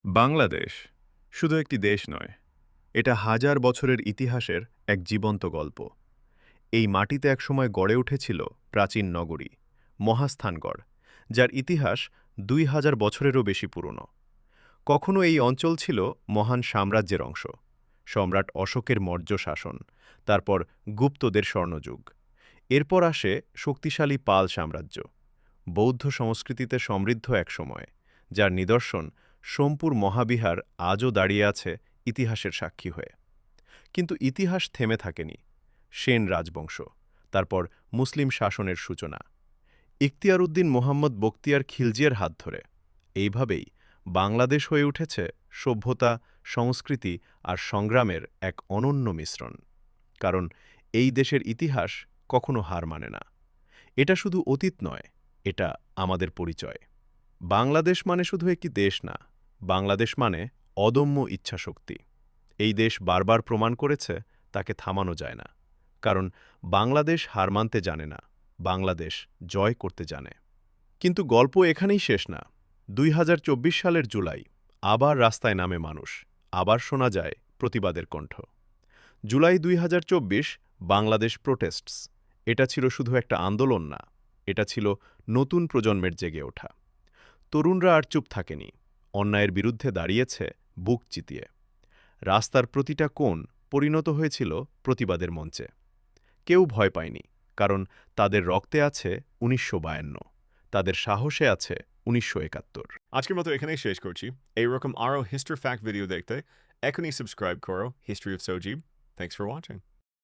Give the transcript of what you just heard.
বাংলাদেশ শুধু একটি দেশ নয়, এটা হাজার বছরের ইতিহাসের এক জীবন্ত গল্প। এই মাটিতে একসময় গড়ে উঠেছিল প্রাচীন নগরী, মহাস্থানগড়, যার ইতিহাস ২,০০০ বছরেরও বেশি পুরনো। কখনো এই অঞ্চল ছিল মহান সাম্রাজ্যের অংশ, সম্রাট অশোকের মৌর্য শাসন, তারপর গুপ্তদের স্বর্ণযুগ। এরপর আসে শক্তিশালী পাল সাম্রাজ্য, বৌদ্ধ সংস্কৃতিতে সমৃদ্ধ এক সময়, যার নিদর্শন সোমপুর মহাবিহার আজও দাঁড়িয়ে আছে ইতিহাসের সাক্ষী হয়ে। কিন্তু ইতিহাস থেমে থাকেনি। সেন রাজবংশ, তারপর মুসলিম শাসনের সূচনা, ইখতিয়ার উদ্দিন মোহাম্মদ বখতিয়ার খিলজির হাত ধরে। এইভাবেই বাংলাদেশ হয়ে উঠেছে সভ্যতা, সংস্কৃতি আর সংগ্রামের এক অনন্য মিশ্রণ। কারণ এই দেশের ইতিহাস কখনো হার মানে না। এটা শুধু অতীত নয়, এটা আমাদের পরিচয়। বাংলাদেশ মানে শুধু একটি দেশ না, বাংলাদেশ মানে অদম্য ইচ্ছাশক্তি। এই দেশ বারবার প্রমাণ করেছে তাকে থামানো যায় না। কারণ বাংলাদেশ হার মানতে জানে না, বাংলাদেশ জয় করতে জানে। কিন্তু গল্প এখানেই শেষ না। ২০২৪ সালের জুলাই আবার রাস্তায় নামে মানুষ, আবার শোনা যায় প্রতিবাদের কণ্ঠ। জুলাই ২০২৪ বাংলাদেশ প্রোটেস্টস, এটা ছিল শুধু একটা আন্দোলন না, এটা ছিল নতুন প্রজন্মের জেগে ওঠা। তরুণরা আর চুপ থাকেনি, অন্যায়ের বিরুদ্ধে দাঁড়িয়েছে বুক চিতিয়ে। রাস্তার প্রতিটা কোণ পরিণত হয়েছিল প্রতিবাদের মঞ্চে। কেউ ভয় পায়নি, কারণ তাদের রক্তে আছে ১৯৫২, তাদের সাহসে আছে ১৯৭১। আজকের মতো এখানেই শেষ করছি। এইরকম আরও হিস্ট্রি ফ্যাক্ট ভিডিও দেখতে এখনই সাবস্ক্রাইব করো history of Sajib. Thanks for watching.